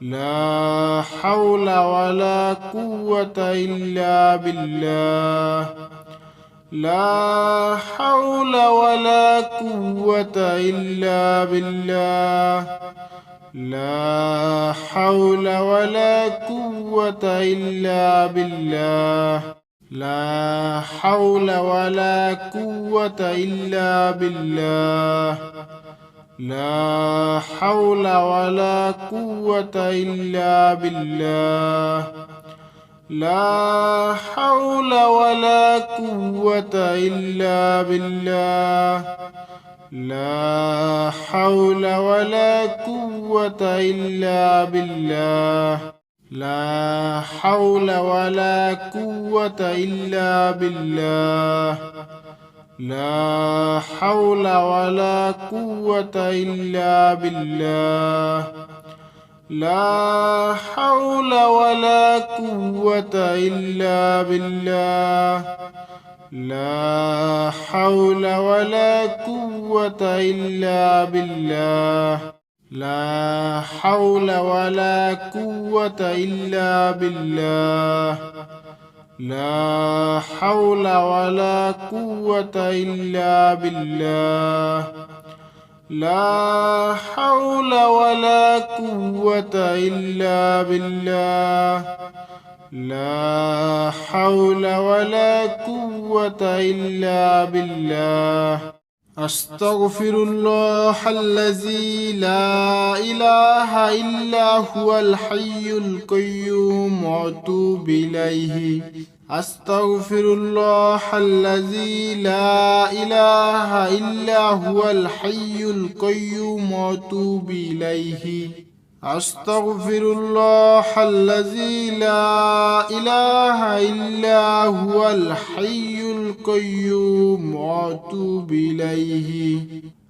لا حول ولا قوة إلا بالله لا حول ولا قوة إلا بالله لا حول ولا قوة إلا بالله لا حول ولا قوة إلا بالله لا حول ولا قوة إلا بالله لا حول ولا قوة إلا بالله لا حول ولا قوة إلا بالله لا حول ولا قوة إلا بالله لا حول ولا قوة إلا بالله لا حول ولا قوة إلا بالله لا حول ولا قوة إلا بالله لا حول ولا قوة إلا بالله لا حول ولا قوة إلا بالله لا حول ولا قوة إلا بالله لا حول ولا قوة إلا بالله أستغفر الله الذي لا إله إلا هو الحي القيوم وأتوب إليه أستغفر الله الذي لا إله إلا هو الحي القيوم وأتوب إليه أستغفر الله الذي لا إله إلا هو الحي القيوم وأتوب إليه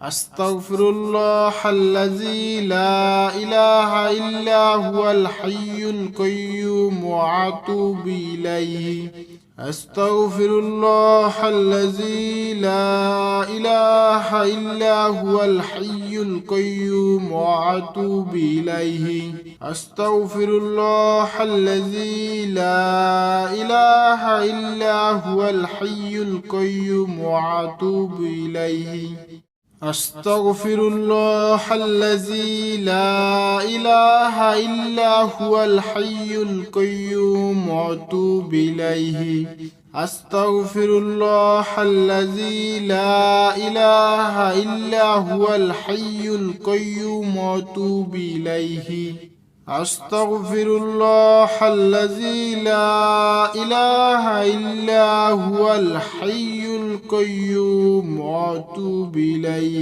أستغفر الله الذي لا إله إلا هو الحي القيوم وأتوب إليه أستغفر الله الذي لا إله إلا هو الحي القيوم وأتوب إليه أستغفر الله الذي لا إله إلا هو الحي القيوم وأتوب إليه أستغفر الله الذي لا إله إلا هو الحي القيوم وأتوب إليه أستغفر الله الذي لا إله إلا هو الحي القيوم وأتوب إليه أستغفر الله الذي لا إله إلا هو الحي القيوم وأتوب إليه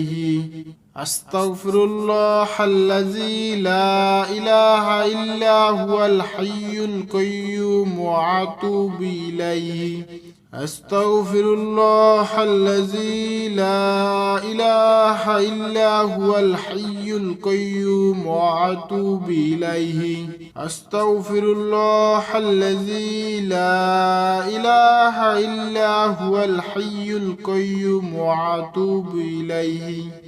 أستغفر الله الذي لا إله إلا هو الحي القيوم وأتوب إليه أستغفر الله الذي لا إله إلا هو الحي القيوم وأتوب إليه أستغفر الله الذي لا إله إلا هو الحي القيوم وأتوب إليه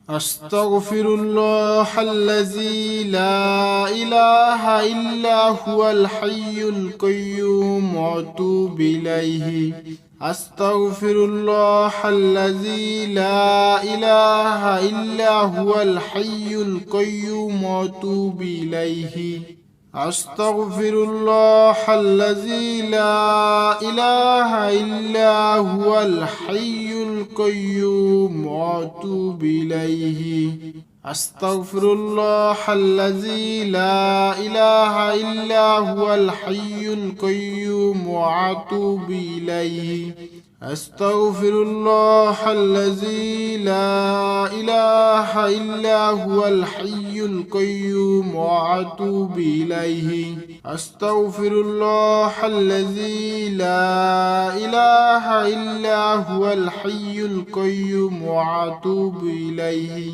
أستغفر الله الذي لا إله إلا هو الحي القيوم وأتوب إليه أستغفر الله الذي لا إله إلا هو الحي القيوم وأتوب إليه أستغفر الله الذي لا إله إلا هو الحي القيوم وأتوب إليه أستغفر الله الذي لا إله إلا هو الحي القيوم وأتوب إليه أستغفر الله الذي لا إله إلا هو الحي القيوم وأتوب إليه أستغفر الله الذي لا إله إلا هو الحي القيوم وأتوب إليه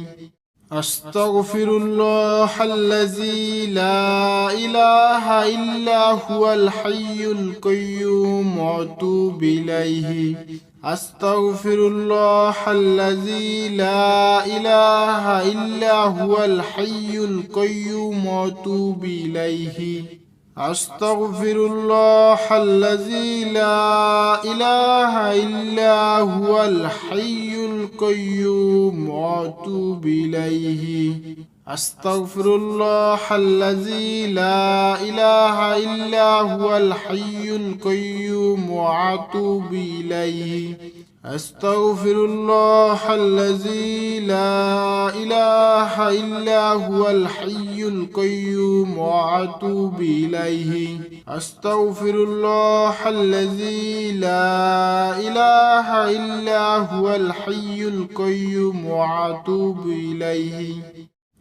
أستغفر الله الذي لا إله إلا هو الحي القيوم وأتوب إليه أستغفر الله الذي لا إله إلا هو الحي القيوم وأتوب إليه. أستغفر الله الذي لا إله إلا هو الحي القيوم وأتوب إليه. أستغفر الله الذي لا إله إلا هو الحي القيوم وأتوب إليه. أستغفر الله الذي لا إله إلا هو الحي القيوم وأتوب إليه. أستغفر الله الذي لا إله إلا هو الحي القيوم وأتوب إليه.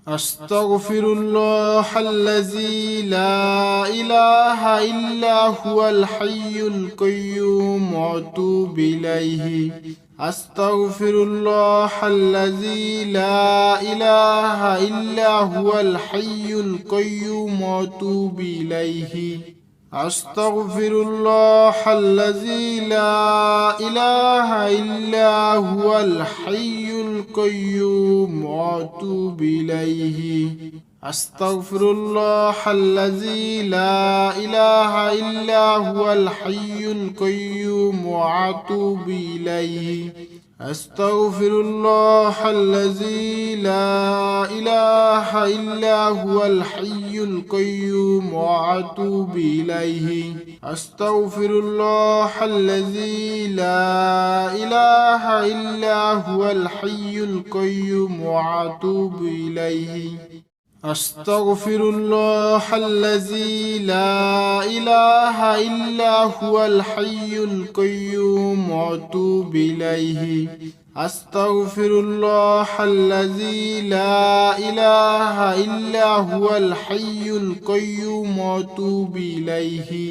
أستغفر الله الذي لا إله إلا هو الحي القيوم وأتوب إليه. أستغفر الله الذي لا إله إلا هو الحي القيوم وأتوب إليه. أستغفر الله الذي لا إله إلا هو الحي القيوم وأتوب إليه. أستغفر الله الذي لا إله إلا هو الحي القيوم وأتوب إليه. أستغفر الله الذي لا إله إلا هو الحي القيوم وأتوب إليه. أستغفر الله الذي لا إله إلا هو الحي القيوم وأتوب إليه. أستغفر الله الذي لا إله إلا هو الحي القيوم وأتوب إليه. أستغفر الله الذي لا إله إلا هو الحي القيوم وأتوب إليه.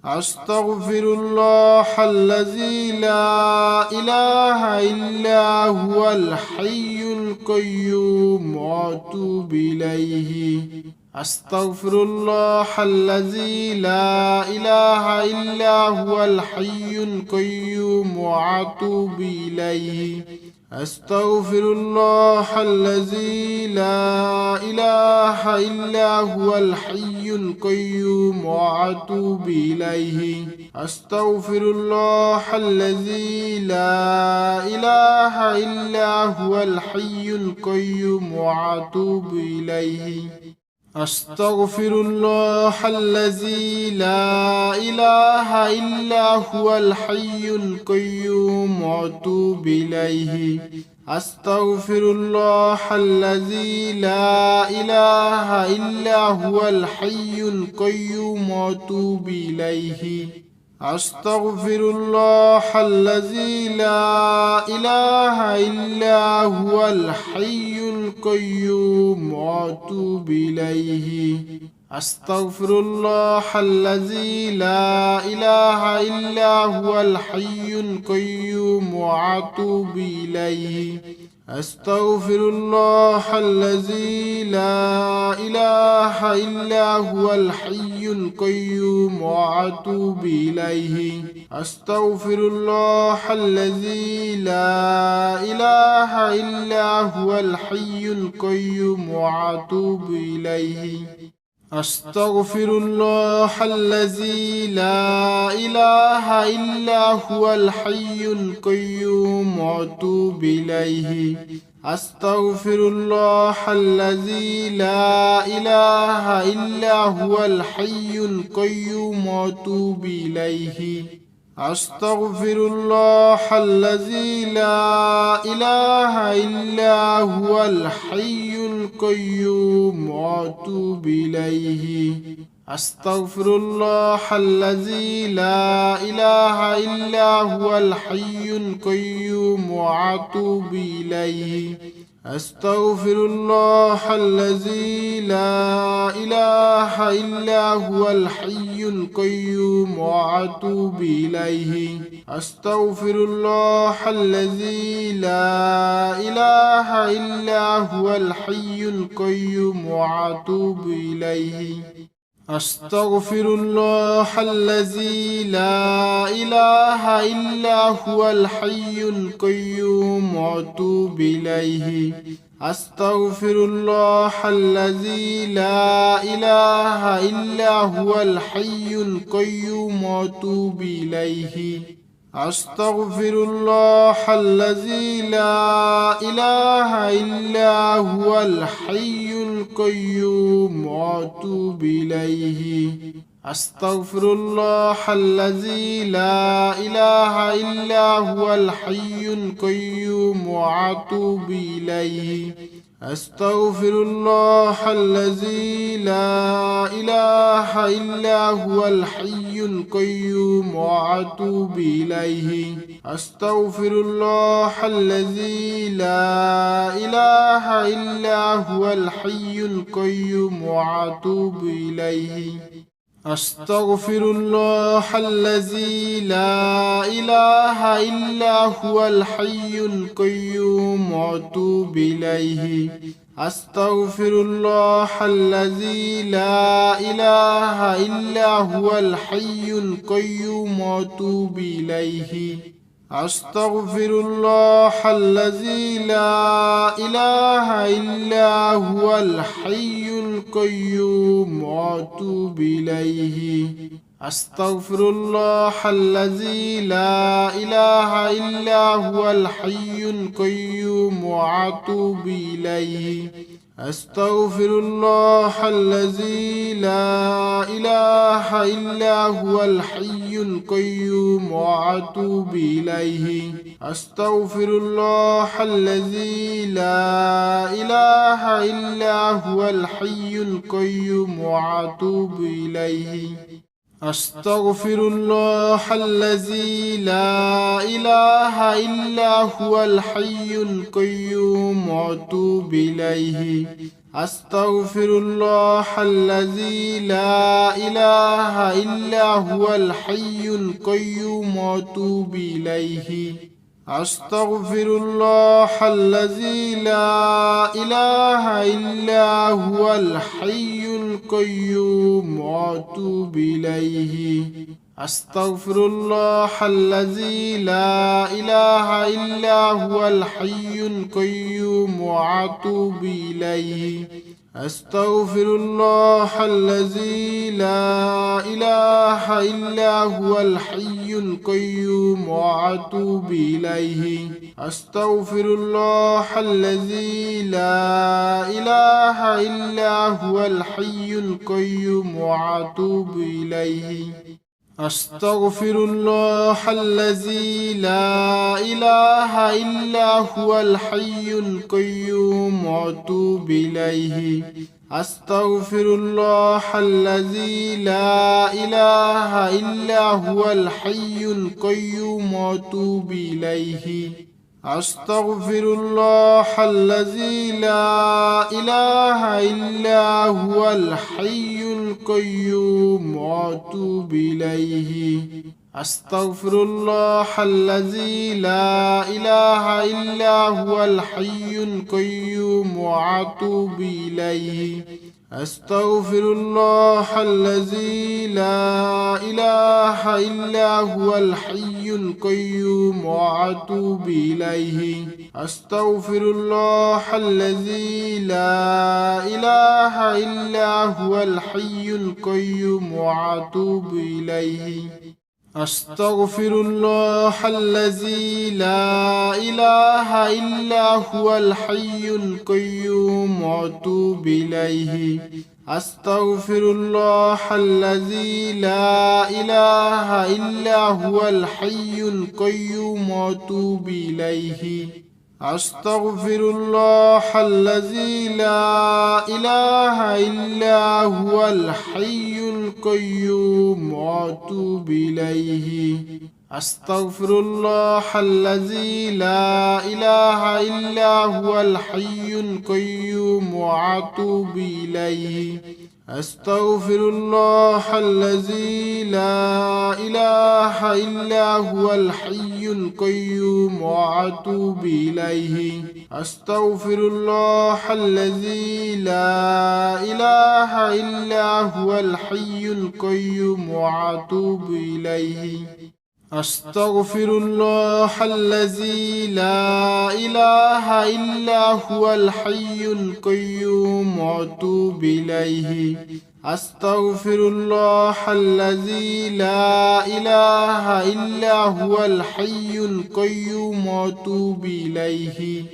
أستغفر الله الذي لا إله إلا هو الحي القيوم وأتوب إليه. أستغفر الله الذي لا إله إلا هو الحي القيوم وأتوب إليه. أستغفر الله الذي لا إله إلا هو الحي القيوم وأتوب إليه. أستغفر الله الذي لا إله إلا هو الحي القيوم وأتوب إليه. أستغفر الله الذي لا إله إلا هو الحي القيوم وأتوب إليه. أستغفر الله الذي لا إله إلا هو الحي القيوم وأتوب إليه. أستغفر الله الذي لا إله إلا هو الحي القيوم وأتوب إليه. أستغفر الله الذي لا إله إلا هو الحي القيوم وأتوب إليه. أستغفر الله الذي لا إله إلا هو الحي القيوم وأتوب إليه. أستغفر الله الذي لا إله إلا هو الحي القيوم وأتوب إليه. أستغفر الله الذي لا إله إلا هو الحي القيوم وأتوب إليه. أستغفر الله الذي لا إله إلا هو الحي القيوم وأتوب إليه. أستغفر الله الذي لا إله إلا هو الحي القيوم وأتوب إليه. أستغفر الله الذي لا إله إلا هو الحي القيوم وأتوب إليه. أستغفر الله الذي لا إله إلا هو الحي القيوم وأتوب إليه. أستغفر الله الذي لا إله إلا هو الحي القيوم وأتوب إليه. أستغفر الله الذي لا إله إلا هو الحي القيوم وأتوب إليه. أستغفر الله الذي لا إله إلا هو الحي القيوم وأتوب إليه. أستغفر الله الذي لا إله إلا هو الحي القيوم وأتوب إليه. أستغفر الله الذي لا إله إلا هو الحي القيوم وأتوب إليه. أستغفر الله الذي لا إله إلا هو الحي القيوم وأتوب إليه. أستغفر الله الذي لا إله إلا هو الحي القيوم وأتوب إليه. أستغفر الله الذي لا إله إلا هو الحي القيوم وأتوب إليه. أستغفر الله الذي لا إله إلا هو الحي القيوم وأتوب إليه. أستغفر الله الذي لا إله إلا هو الحي القيوم وأتوب إليه. أستغفر الله الذي لا إله إلا هو الحي القيوم وأتوب إليه. أستغفر الله الذي لا إله إلا هو الحي القيوم وأتوب إليه. أستغفر الله الذي لا إله إلا هو الحي القيوم وأتوب إليه. أستغفر الله الذي لا إله إلا هو الحي القيوم وأتوب إليه. أستغفر الله الذي لا إله إلا هو الحي القيوم وأتوب إليه. أستغفر الله الذي لا إله إلا هو الحي القيوم وأتوب إليه. أستغفر الله الذي لا إله إلا هو الحي القيوم وأتوب إليه. أستغفر الله الذي لا إله إلا هو الحي القيوم وأتوب إليه. أستغفر الله الذي لا إله إلا هو الحي القيوم وأتوب إليه. أستغفر الله الذي لا إله إلا هو الحي القيوم وأتوب إليه. أستغفر الله الذي لا إله إلا هو الحي القيوم وأتوب إليه. أستغفر الله الذي لا إله إلا هو الحي القيوم وأتوب إليه. أستغفر الله الذي لا إله إلا هو الحي القيوم وأتوب إليه. أستغفر الله الذي لا إله إلا هو الحي القيوم وأتوب إليه. أستغفر الله الذي لا إله إلا هو الحي القيوم وأتوب إليه. أستغفر الله الذي لا إله إلا هو الحي القيوم وأتوب إليه. أستغفر الله الذي لا إله إلا هو الحي القيوم وأتوب إليه. أستغفر الله الذي لا إله إلا هو الحي القيوم وأتوب إليه. أستغفر الله الذي لا إله إلا هو الحي القيوم وأتوب إليه. أستغفر الله الذي لا إله إلا هو الحي القيوم وأتوب إليه. أستغفر الله الذي لا إله إلا هو الحي القيوم وأتوب إليه. أستغفر الله الذي لا إله إلا هو الحي القيوم وأتوب إليه. أستغفر الله الذي لا إله إلا هو الحي القيوم وأتوب إليه.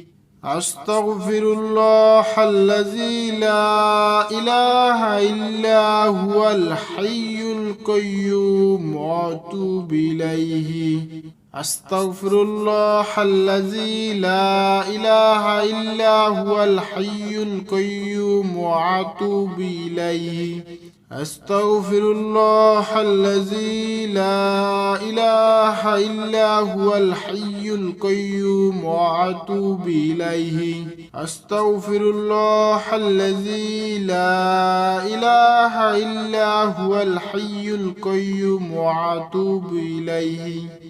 أستغفر الله الذي لا إله إلا هو الحي القيوم وأتوب إليه. أستغفر الله الذي لا إله إلا هو الحي القيوم وأتوب إليه. أستغفر الله الذي لا إله إلا هو الحي القيوم وأتوب إليه. أستغفر الله الذي لا إله إلا هو الحي القيوم وأتوب إليه.